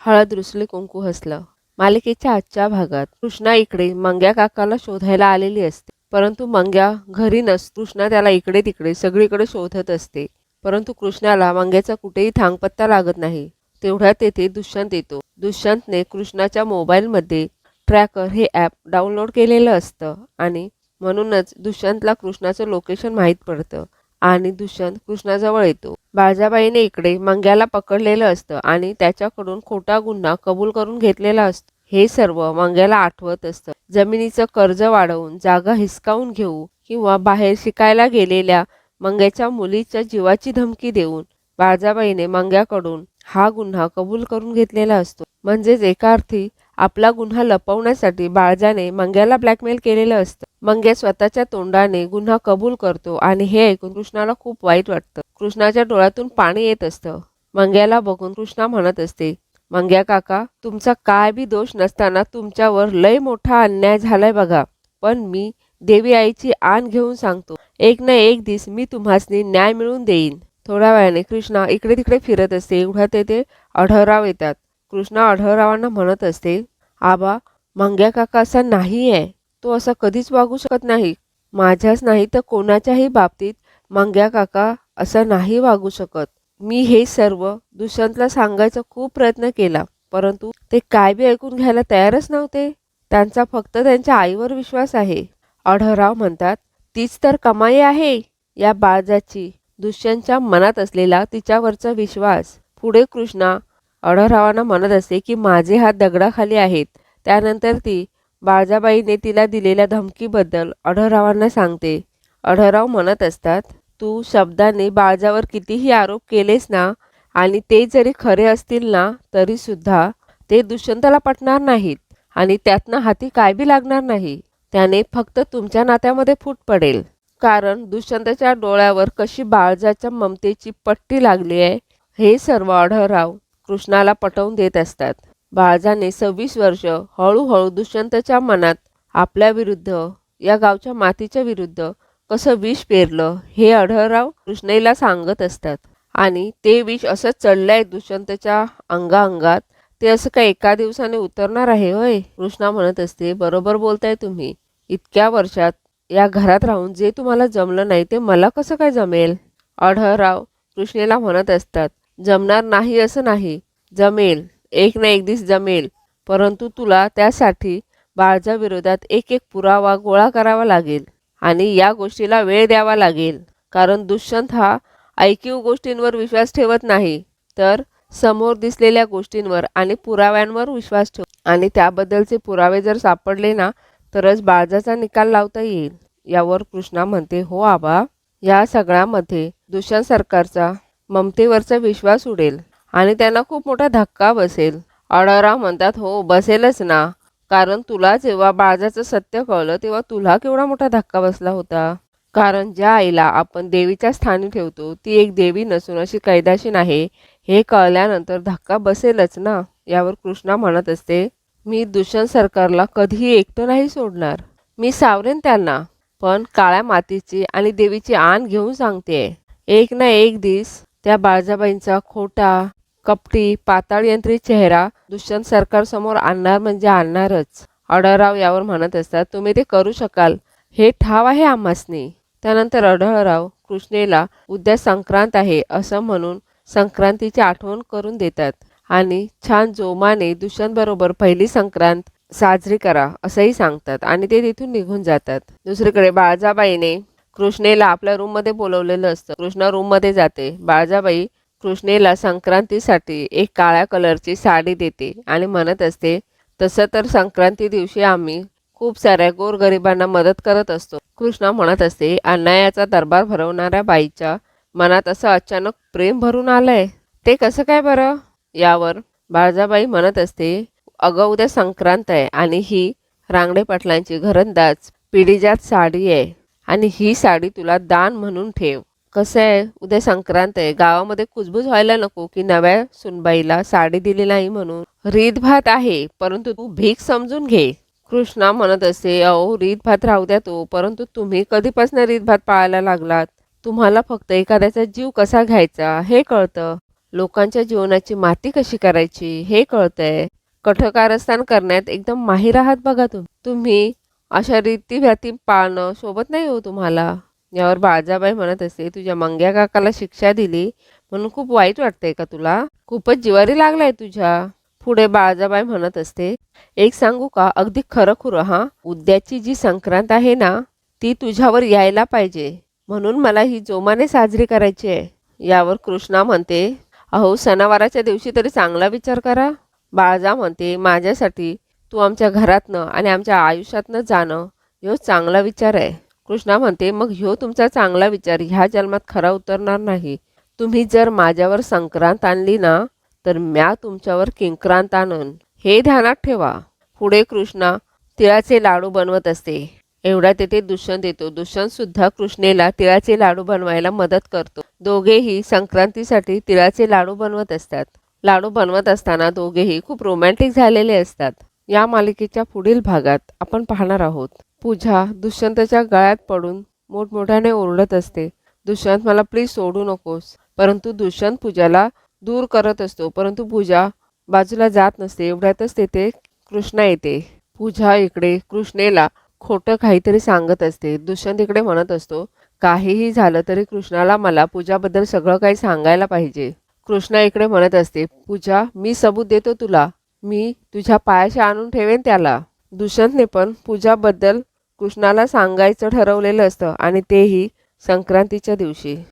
हळद रुसली कुंकू हसलं. मालिकेच्या आजच्या भागात कृष्णा इकडे मंग्या काकाला शोधायला आलेली असते. परंतु मंग्या घरी कृष्णा त्याला इकडे तिकडे सगळीकडे शोधत असते. परंतु कृष्णाला मंग्याचा कुठेही थांगपत्ता लागत नाही. तेवढ्यात तेथे दुष्यंत येतो. दुष्यंतने कृष्णाच्या मोबाईलमध्ये ट्रॅकर हे ॲप डाउनलोड केलेलं असतं आणि म्हणूनच दुष्यंतला कृष्णाचं लोकेशन माहीत पडतं आणि दुष्यंत कृष्णाजवळ येतो. बाळजाबाईने इकडे मंग्याला पकडलेलं असतं आणि त्याच्याकडून खोटा गुन्हा कबूल करून घेतलेला असतो. हे सर्व मंग्याला आठवत असतं. जमिनीचं कर्ज वाढवून जागा हिसकावून घेऊ किंवा बाहेर शिकायला गेलेल्या मंग्याच्या मुलीच्या जीवाची धमकी देऊन बाळजाबाईने मंग्याकडून हा गुन्हा कबूल करून घेतलेला असतो. म्हणजेच एका अर्थी आपला गुन्हा लपवण्यासाठी बाळजाने मंग्याला ब्लॅकमेल केलेलं असतं. मंग्या स्वतःच्या तोंडाने गुन्हा कबूल करतो आणि हे ऐकून कृष्णाला खूप वाईट वाटतं. कृष्णाच्या डोळ्यातून पाणी येत असतं. मंग्याला बघून कृष्णा म्हणत असते, मंग्या काका, तुमचा काय बी दोष नसताना तुमच्यावर लय मोठा अन्याय झालाय बघा. पण मी देवी आईची आण घेऊन सांगतो, एक ना एक दिवस मी तुम्हासनी न्याय मिळवून देईन. थोड्या वेळाने कृष्णा इकडे तिकडे फिरत असते. एवढ्यात तेथे आढळराव येतात. कृष्णा आढळरावांना म्हणत असते, आबा, मंग्या काका असा नाही आहे. तो असा कधीच वागू शकत नाही. माझ्याच नाही तर कोणाच्याही बाबतीत मंग्या काका असा नाही वागू शकत. मी हे सर्व दुष्यंतला सांगायचा खूप प्रयत्न केला, परंतु ते काय बी ऐकून घ्यायला तयारच नव्हते. त्यांचा फक्त त्यांच्या आईवर विश्वास आहे. आढळराव म्हणतात, तीच तर कमाई आहे या बाळजाची, दुष्यंतच्या मनात असलेला तिच्यावरचा विश्वास. पुढे कृष्णा आढळरावांना म्हणत असते की माझे हात दगडाखाली आहेत. त्यानंतर ती बाळजाबाईने तिला दिलेल्या धमकीबद्दल आढळरावांना सांगते. आढळराव म्हणत असतात, तू शब्दाने बाळजावर कितीही आरोप केलेस ना, आणि ते जरी खरे असतील ना तरी सुद्धा ते दुष्यंताला पटणार नाहीत आणि त्यातनं हाती काय बी लागणार नाही. त्याने फक्त तुमच्या नात्यामध्ये फूट पडेल. कारण दुष्यंताच्या डोळ्यावर कशी बाळजाच्या ममतेची पट्टी लागली आहे हे सर्व आढळराव कृष्णाला पटवून देत असतात. बाळजाने 26 वर्ष हळूहळू दुष्यंतच्या मनात आपल्या विरुद्ध, या गावच्या मातीच्या विरुद्ध कसं विष पेरलं हे आढळराव कृष्णेला सांगत असतात. आणि ते विष असं चढलंय दुष्यंतच्या अंगात, ते असं काय एका दिवसाने उतरणार आहे होय? कृष्णा म्हणत असते, बरोबर बोलताय तुम्ही. इतक्या वर्षात या घरात राहून जे तुम्हाला जमलं नाही ते मला कसं काय जमेल? आढळराव कृष्णेला म्हणत असतात, जमणार नाही असं नाही, जमेल, एक ना एक दिवस जमेल. परंतु तुला त्यासाठी बाळजा विरोधात एक एक पुरावा गोळा करावा लागेल आणि या गोष्टीला वेळ द्यावा लागेल. कारण दुष्यंत हा ऐकीव गोष्टींवर विश्वास ठेवत नाही, तर समोर दिसलेल्या गोष्टींवर आणि पुराव्यांवर विश्वास ठेव, आणि त्याबद्दलचे पुरावे जर सापडले ना तरच बाळजाचा निकाल लावता येईल. यावर कृष्णा म्हणते, हो आबा, या सगळ्यामध्ये दुष्यंत सरकारचा ममतेवरचा विश्वास उडेल आणि त्यांना खूप मोठा धक्का बसेल. आढळराव म्हणतात, हो बसेलच ना, कारण तुला जेव्हा बाळजाचं सत्य कळलं तेव्हा तुला केवढा मोठा धक्का बसला होता. कारण ज्या आईला आपण देवीच्या स्थानी ठेवतो ती एक देवी नसून अशी कैदाशीन आहे हे कळल्यानंतर धक्का बसेलच ना. यावर कृष्णा म्हणत असते, मी दुष्यंत सरकारला कधीही एकटं नाही सोडणार. मी सावरेन त्यांना, पण काळ्या मातीची आणि देवीची आण घेऊन सांगते, एक ना एक दिवस त्या बाळजाबाईंचा खोटा, कपटी, पाताळयंत्री चेहरा दुष्यंत सरकार समोर आणणार म्हणजे आणणारच. आढळराव यावर म्हणत असतात, तुम्ही ते करू शकाल हे ठाव आहे आम्हासनी. त्यानंतर आढळराव कृष्णेला उद्या संक्रांत आहे असं म्हणून संक्रांतीची आठवण करून देतात आणि छान जोमाने दुष्यंतबरोबर पहिली संक्रांत साजरी करा असंही सांगतात आणि ते तिथून निघून जातात. दुसरीकडे बाळजाबाईने कृष्णेला आपल्या रूममध्ये बोलवलेलं असतं. कृष्णा रूममध्ये जाते. बाळजाबाई कृष्णेला संक्रांतीसाठी एक काळ्या कलरची साडी देते आणि म्हणत असते, तसं तर संक्रांती दिवशी आम्ही खूप साऱ्या गोरगरिबांना मदत करत असतो. कृष्णा म्हणत असते, अन्यायाचा दरबार भरवणाऱ्या बाईच्या मनात असं अचानक प्रेम भरून आलंय, ते कसं काय बरं? यावर बाळजाबाई म्हणत असते, अगं उद्या संक्रांत आहे आणि ही रांगडे पाटलांची घरंदाज पिढीजात साडी आहे आणि ही साडी तुला दान म्हणून ठेव. कसं आहे, उद्या संक्रांत आहे, गावामध्ये कुजबूज व्हायला नको की नव्या सुनबाईला साडी दिली नाही म्हणून. रीतभात आहे, परंतु तू भीक समजून घे. कृष्णा म्हणत असते, अहो रीतभात राहू द्या तो, परंतु तुम्ही कधीपासून रीतभात पाळायला लागलात? तुम्हाला फक्त एखाद्याचा जीव कसा घ्यायचा हे कळतं. लोकांच्या जीवनाची माती कशी करायची हे कळतंय. कठोकारस्थान करण्यात एकदम माहीर आहात बघा तुम्ही. अशा रीतीभाती पाळणं शोभत नाही हो तुम्हाला. यावर बाळजाबाई म्हणत असते, तुझ्या मंग्या काकाला शिक्षा दिली म्हणून खूप वाईट वाटतंय का तुला? खूपच जिवारी लागलाय तुझ्या. पुढे बाळजाबाई म्हणत असते, एक सांगू का, अगदी खरं खुरं हा, उद्याची जी संक्रांत आहे ना ती तुझ्यावर यायला पाहिजे, म्हणून मला ही जोमाने साजरी करायची आहे. यावर कृष्णा म्हणते, अहो सणावाराच्या दिवशी तरी चांगला विचार करा. बाळजा म्हणते, माझ्यासाठी तू आमच्या घरातनं आणि आमच्या आयुष्यातनं जाणं ह्यो चांगला विचार आहे. कृष्णा म्हणते, मग ह्यो तुमचा चांगला विचार ह्या जन्मात खरा उतरणार नाही. तुम्ही जर माझ्यावर संक्रांत आणली ना तर म्या तुमच्यावर किंक्रांत आणन, हे ध्यानात ठेवा. पुढे कृष्णा तिळाचे लाडू बनवत असते. एवढ्यात तेथे दुष्यंत येतो. दुष्यंत सुद्धा कृष्णेला तिळाचे लाडू बनवायला मदत करतो. दोघेही संक्रांतीसाठी तिळाचे लाडू बनवत असतात. लाडू बनवत असताना दोघेही खूप रोमॅन्टिक झालेले असतात. या मालिकेच्या पुढील भागात आपण पाहणार आहोत, पूजा दुष्यंतच्या गळ्यात पडून मोठमोठ्याने ओरडत असते, दुष्यंत मला प्लीज सोडू नकोस. परंतु दुष्यंत पूजाला दूर करत असतो, परंतु पूजा बाजूला जात नसते. एवढ्यातच तेथे कृष्णा येते. पूजा इकडे कृष्णेला खोटं काहीतरी सांगत असते. दुष्यंत इकडे म्हणत असतो, काहीही झालं तरी कृष्णाला मला पूजाबद्दल सगळं काही सांगायला पाहिजे. कृष्णा इकडे म्हणत असते, पूजा मी सबूत देतो तुला, मी तुझ्या पायाशी आणून ठेवेन त्याला. दुष्यंतने पण पूजाबद्दल कृष्णाला सांगायचं ठरवलेलं असतं आणि तेही संक्रांतीच्या दिवशी.